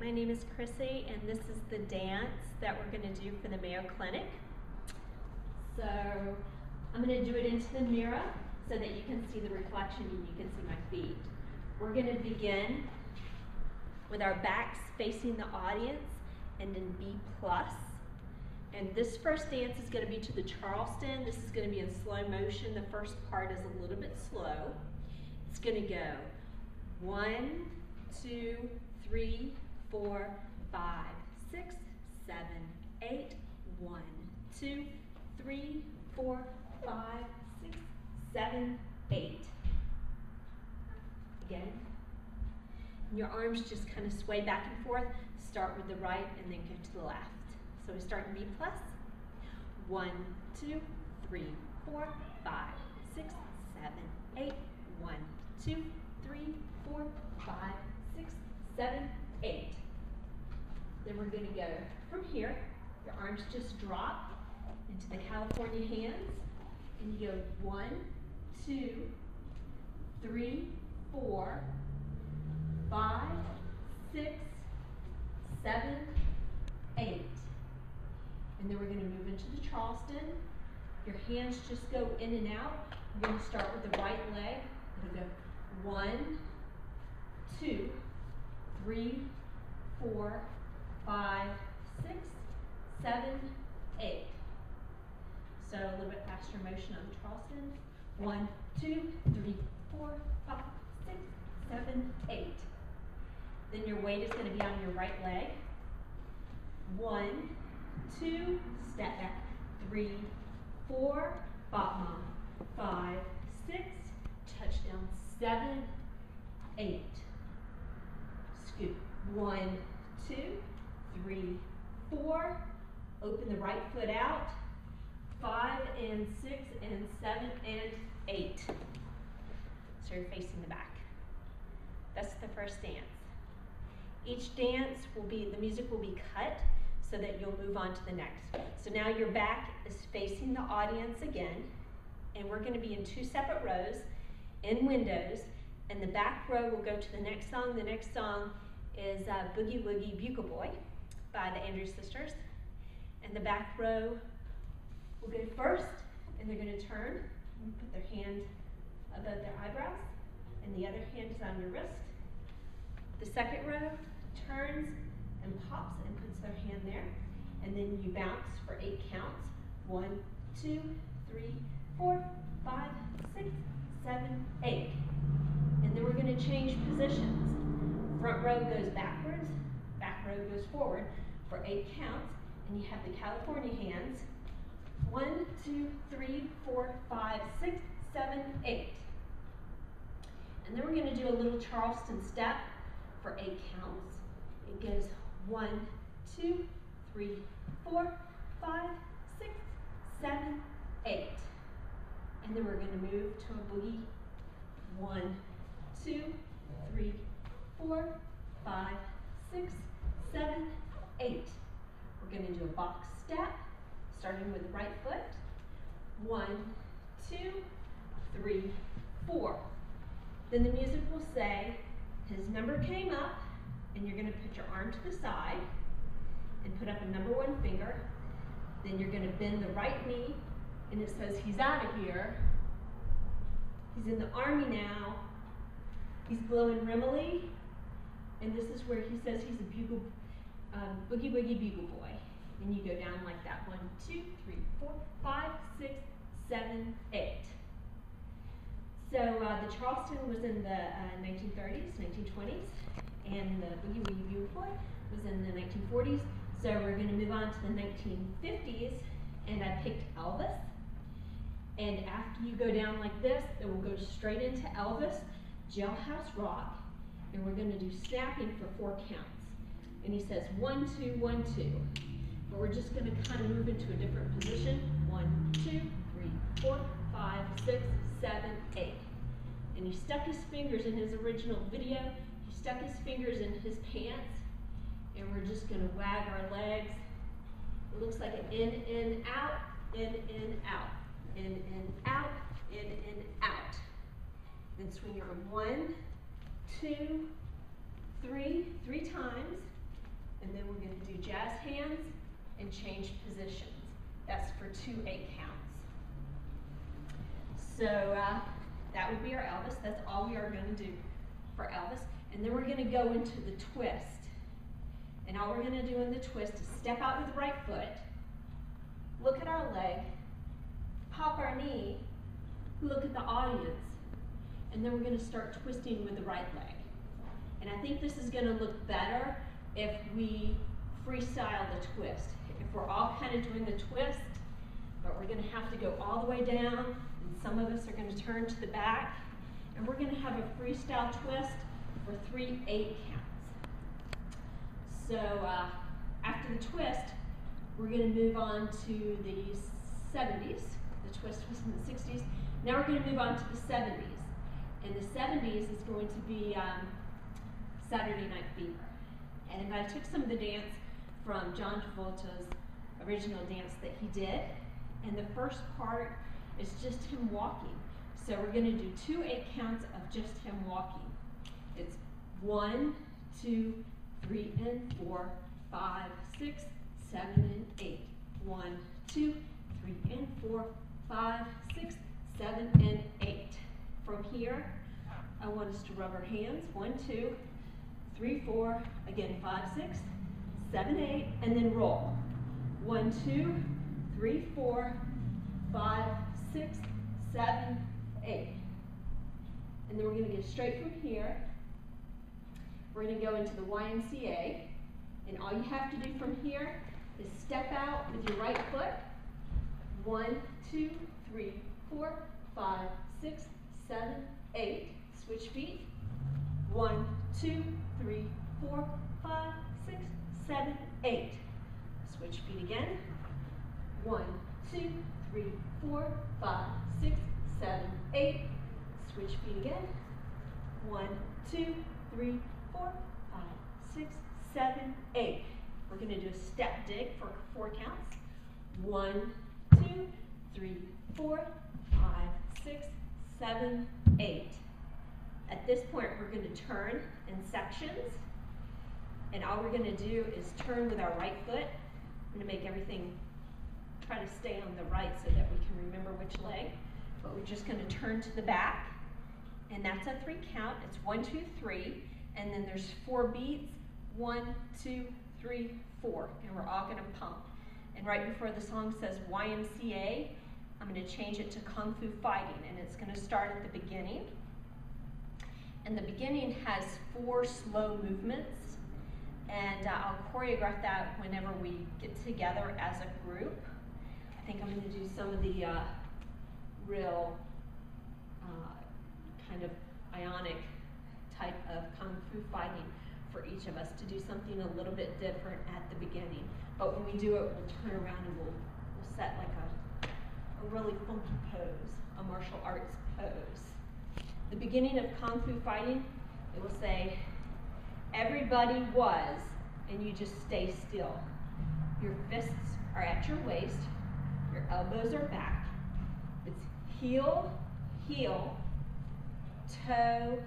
my name is Chrissy, and this is the dance that we're going to do for the Mayo Clinic. So I'm going to do it into the mirror so that you can see the reflection and you can see my feet. We're going to begin with our backs facing the audience and in B+. And this first dance is going to be to the Charleston. This is going to be in slow motion. The first part is a little bit slow. It's going to go 1, 2, 3, 4, 5, 6, 7, 8. 1, 2, 3, 4, 5, 6, 7, 8. Again. And your arms just kind of sway back and forth. Start with the right and then go to the left. So we start in B+. 1, 2, 3, 4, 5, 6, 7, 8. 1, 2, 3, 4, 5, 6, 7, 8. Then we're going to go from here. Your arms just drop into the California hands. And you go 1, 2, 3, 4, 5, 6, 7, 8. And then we're going to move into the Charleston. Your hands just go in and out. We're going to start with the right leg. It'll go 1, 2, 3, 4, 5, 6, 7, 8. So a little bit faster motion on the Charleston. 1, 2, 3, 4, 5, 6, 7, 8. Then your weight is going to be on your right leg. 1, 2, step back. 3, 4, bottom on. 5, 6, touchdown. 7, 8. Scoop. 1, 2, 3, 4. Open the right foot out. 5 and 6 and 7 and 8. So you're facing the back. That's the first dance. Each dance will be, the music will be cut so that you'll move on to the next. So now your back is facing the audience again, and we're going to be in 2 separate rows in windows, and the back row will go to the next song. The next song is Boogie Woogie Bugle Boy by the Andrews Sisters. And the back row will go first, and they're going to turn and put their hand above their eyebrows, and the other hand is on your wrist. The second row turns and pops and puts their hand there, and then you bounce for 8 counts. 1, 2, 3, 4, 5, 6, 7, 8. And then we're going to change positions. Front row goes backwards, back row goes forward for 8 counts, and you have the California hands. 1, 2, 3, 4, 5, 6, 7, 8. And then we're going to do a little Charleston step for 8 counts. It goes 1, 2, 3, 4, 5, 6, 7, 8. And then we're going to move to a boogie. 1, 2, 3, 4, 5, 6, 7, 8. We're going to do a box step, starting with the right foot. 1, 2, 3, 4. Then the music will say, his number came up, and you're going to put your arm to the side and put up a number 1 finger. Then you're going to bend the right knee, and it says he's out of here. He's in the army now. He's blowing Rimley, and this is where he says he's a bugle, boogie woogie bugle boy. And you go down like that. 1, 2, 3, 4, 5, 6, 7, 8. So the Charleston was in the 1930s, 1920s, and the boogie woogie bugle boy was in the 1940s. So we're going to move on to the 1950s, and I picked Elvis. And after you go down like this, it will go straight into Elvis, Jailhouse Rock, and we're going to do snapping for 4 counts. And he says 1, 2, 1, 2. But we're just going to kind of move into a different position. 1, 2, 3, 4, 5, 6, 7, 8. And he stuck his fingers in his original video. He stuck his fingers in his pants. And we're just going to wag our legs. It looks like an in, out, in, out, in, out, in, out. Then swing your arm 1, 2, 3 times. and then we're going to do jazz hands and change positions. That's for 2 8 counts. So that would be our Elvis. That's all we are going to do for Elvis. And then we're going to go into the twist. And all we're going to do in the twist is step out with the right foot, look at our leg, pop our knee, look at the audience, and then we're going to start twisting with the right leg. And I think this is going to look better if we freestyle the twist. If we're all kind of doing the twist, but we're going to have to go all the way down, and some of us are going to turn to the back, and we're going to have a freestyle twist for 3 8 counts. So after the twist, we're going to move on to the 70s. The twist was in the 60s. Now we're going to move on to the 70s. And the 70s is going to be Saturday Night Fever. And I took some of the dance from John Travolta's original dance that he did. And the first part is just him walking. So we're going to do 2 8 counts of just him walking. It's 1, 2, 3 and 4, 5, 6, 7 and 8. 1, 2, 3 and 4, 5, 6, 7 and 8. From here, I want us to rub our hands. 1, 2, 3, 4. Again, 5, 6, 7, 8, and then roll. 1, 2, 3, 4, 5, 6, 7, 8. And then we're going to get straight from here. We're going to go into the YMCA, and all you have to do from here is step out with your right foot. 1, 2, 3, 4, 5, 6, 7, 8. Switch feet. 1, 2, 3, 4, 5, 6, 7, 8. Switch feet again. 1, 2, 3, 4, 5, 6, 7, 8. Switch feet again. 1, 2, 3, 4, 5, 6, 7, 8. We're going to do a step dig for 4 counts. 1, 2, 3, 4, 5, 6, 7, 8. At this point, we're going to turn in sections. And all we're going to do is turn with our right foot. I'm going to make everything try to stay on the right so that we can remember which leg. But we're just going to turn to the back. And that's a 3 count. It's 1, 2, 3. And then there's 4 beats. 1, 2, 3, 4. And we're all going to pump. And right before the song says YMCA, I'm going to change it to Kung Fu Fighting. And it's going to start at the beginning. And the beginning has 4 slow movements. And I'll choreograph that whenever we get together as a group. I think I'm going to do some of the real kind of ionic type of Kung Fu Fighting for each of us to do something a little bit different at the beginning. But when we do it, we'll turn around and we'll set like a really funky pose, a martial arts pose. The beginning of Kung Fu Fighting, it will say, everybody was, and you just stay still. Your fists are at your waist, your elbows are back. It's heel, heel, toe,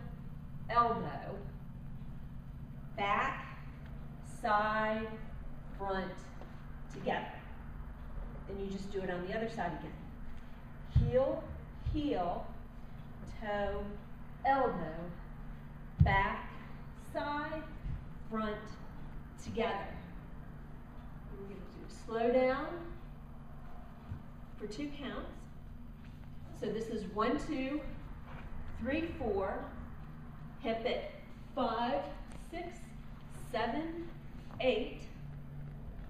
elbow, back, side, front, together. Then you just do it on the other side again. Heel, heel, toe, elbow, back, side, front, together. We're going to do slow down for 2 counts. So this is 1, 2, 3, 4. Hip it 5, 6, 7, 8.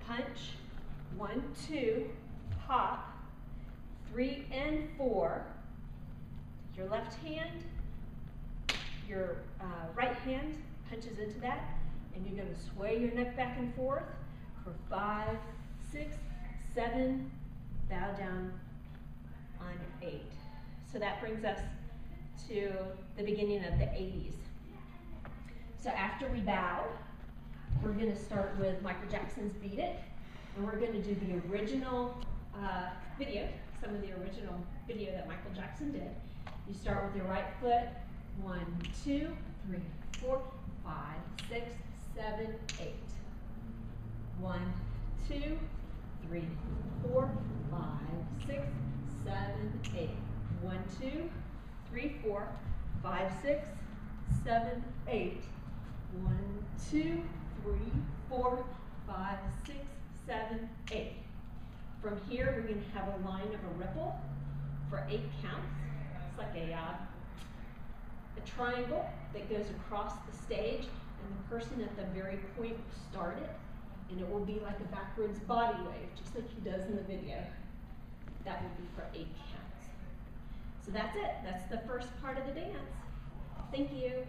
Punch 1, 2. Hop 3 and 4. Your left hand, your right hand punches into that, and you're going to sway your neck back and forth for 5, 6, 7, bow down on 8. So that brings us to the beginning of the 80s. So after we bow, we're going to start with Michael Jackson's Beat It, and we're going to do the original video, some of the original video that Michael Jackson did. You start with your right foot, 1, 2, 3, 4, 5, 6, 7, 8. 1, 2, 3, 4, 5, 6, 7, 8. 1, 2, 3, 4, 5, 6, 7, 8. 1, 2, 3, 4, 5, 6, 7, 8. From here, we're going to have a line of a ripple for 8 counts. It's like a triangle that goes across the stage, and the person at the very point will start it, and it will be like a backwards body wave, just like he does in the video. That will be for 8 counts. So that's it. That's the first part of the dance. Thank you.